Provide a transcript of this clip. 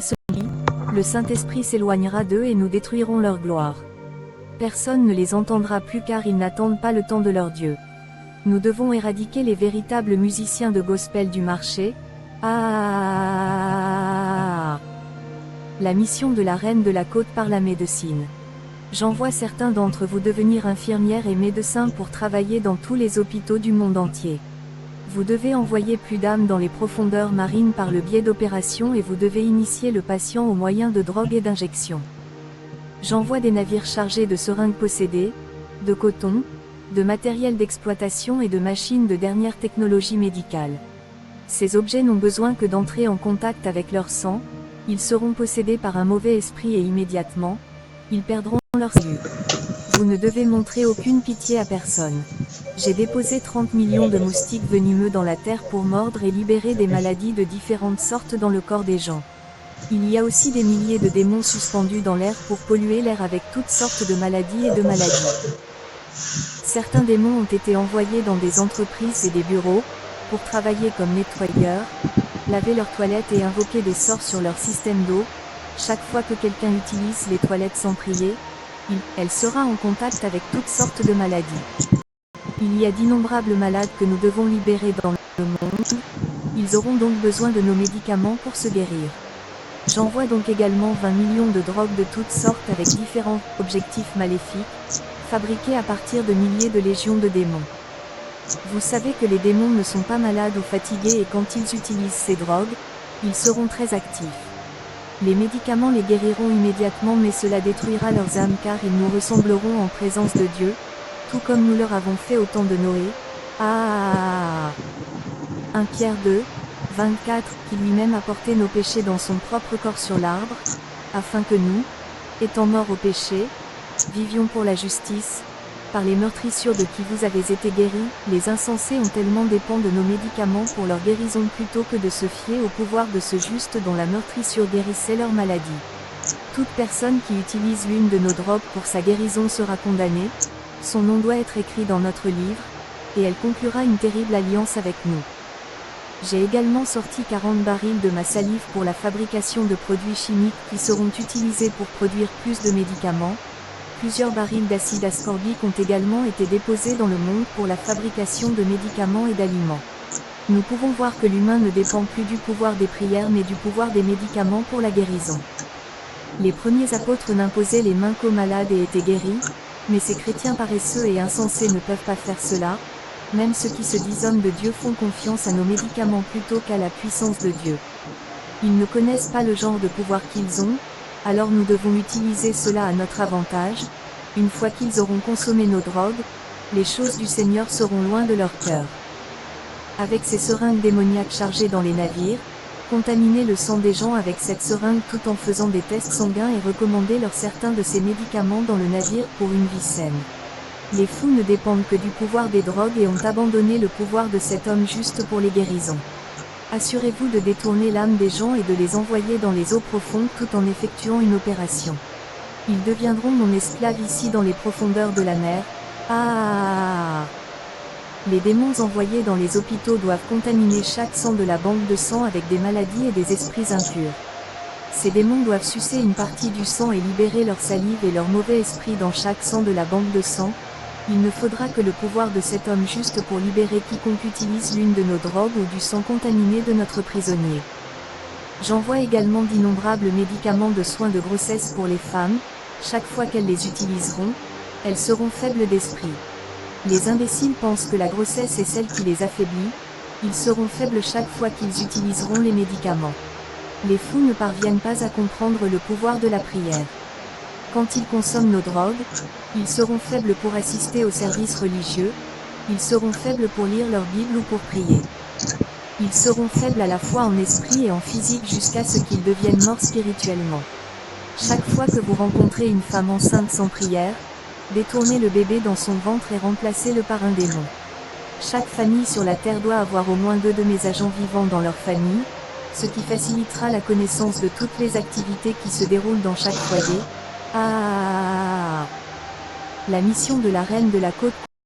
celui, le Saint-Esprit s'éloignera d'eux et nous détruirons leur gloire. Personne ne les entendra plus car ils n'attendent pas le temps de leur Dieu. Nous devons éradiquer les véritables musiciens de gospel du marché. La mission de la reine de la côte par la médecine. J'envoie certains d'entre vous devenir infirmières et médecins pour travailler dans tous les hôpitaux du monde entier. Vous devez envoyer plus d'âmes dans les profondeurs marines par le biais d'opérations et vous devez initier le patient au moyen de drogue et d'injections. J'envoie des navires chargés de seringues possédées, de coton, de matériel d'exploitation et de machines de dernière technologie médicale. Ces objets n'ont besoin que d'entrer en contact avec leur sang, ils seront possédés par un mauvais esprit et immédiatement, ils perdront leur salut. Vous ne devez montrer aucune pitié à personne. J'ai déposé 30 millions de moustiques venimeux dans la terre pour mordre et libérer des maladies de différentes sortes dans le corps des gens. Il y a aussi des milliers de démons suspendus dans l'air pour polluer l'air avec toutes sortes de maladies et de maladies. Certains démons ont été envoyés dans des entreprises et des bureaux, pour travailler comme nettoyeurs, laver leurs toilettes et invoquer des sorts sur leur système d'eau. Chaque fois que quelqu'un utilise les toilettes sans prier, elle sera en contact avec toutes sortes de maladies. Il y a d'innombrables malades que nous devons libérer dans le monde, ils auront donc besoin de nos médicaments pour se guérir. J'envoie donc également 20 millions de drogues de toutes sortes avec différents objectifs maléfiques, fabriqués à partir de milliers de légions de démons. Vous savez que les démons ne sont pas malades ou fatigués et quand ils utilisent ces drogues, ils seront très actifs. Les médicaments les guériront immédiatement mais cela détruira leurs âmes car ils nous ressembleront en présence de Dieu, tout comme nous leur avons fait au temps de Noé. 1 Pierre 2, 24, qui lui-même a porté nos péchés dans son propre corps sur l'arbre, afin que nous, étant morts au péché, vivions pour la justice. Par les meurtrissures de qui vous avez été guéris, les insensés ont tellement dépend de nos médicaments pour leur guérison plutôt que de se fier au pouvoir de ce juste dont la meurtrissure guérissait leur maladie. Toute personne qui utilise l'une de nos drogues pour sa guérison sera condamnée, son nom doit être écrit dans notre livre, et elle conclura une terrible alliance avec nous. J'ai également sorti 40 barils de ma salive pour la fabrication de produits chimiques qui seront utilisés pour produire plus de médicaments. Plusieurs barils d'acide ascorbique ont également été déposés dans le monde pour la fabrication de médicaments et d'aliments. Nous pouvons voir que l'humain ne dépend plus du pouvoir des prières mais du pouvoir des médicaments pour la guérison. Les premiers apôtres n'imposaient les mains qu'aux malades et étaient guéris, mais ces chrétiens paresseux et insensés ne peuvent pas faire cela. Même ceux qui se disent hommes de Dieu font confiance à nos médicaments plutôt qu'à la puissance de Dieu. Ils ne connaissent pas le genre de pouvoir qu'ils ont, alors nous devons utiliser cela à notre avantage. Une fois qu'ils auront consommé nos drogues, les choses du Seigneur seront loin de leur cœur. Avec ces seringues démoniaques chargées dans les navires, contaminez le sang des gens avec cette seringue tout en faisant des tests sanguins et recommandez-leur certains de ces médicaments dans le navire pour une vie saine. Les fous ne dépendent que du pouvoir des drogues et ont abandonné le pouvoir de cet homme juste pour les guérisons. Assurez-vous de détourner l'âme des gens et de les envoyer dans les eaux profondes tout en effectuant une opération. Ils deviendront mon esclave ici dans les profondeurs de la mer. Les démons envoyés dans les hôpitaux doivent contaminer chaque sang de la banque de sang avec des maladies et des esprits impurs. Ces démons doivent sucer une partie du sang et libérer leur salive et leur mauvais esprit dans chaque sang de la banque de sang. Il ne faudra que le pouvoir de cet homme juste pour libérer quiconque utilise l'une de nos drogues ou du sang contaminé de notre prisonnier. J'envoie également d'innombrables médicaments de soins de grossesse pour les femmes. Chaque fois qu'elles les utiliseront, elles seront faibles d'esprit. Les imbéciles pensent que la grossesse est celle qui les affaiblit. Ils seront faibles chaque fois qu'ils utiliseront les médicaments. Les fous ne parviennent pas à comprendre le pouvoir de la prière. Quand ils consomment nos drogues, ils seront faibles pour assister aux services religieux, ils seront faibles pour lire leur Bible ou pour prier. Ils seront faibles à la fois en esprit et en physique jusqu'à ce qu'ils deviennent morts spirituellement. Chaque fois que vous rencontrez une femme enceinte sans prière, détournez le bébé dans son ventre et remplacez-le par un démon. Chaque famille sur la terre doit avoir au moins 2 de mes agents vivants dans leur famille, ce qui facilitera la connaissance de toutes les activités qui se déroulent dans chaque foyer. La mission de la reine de la côte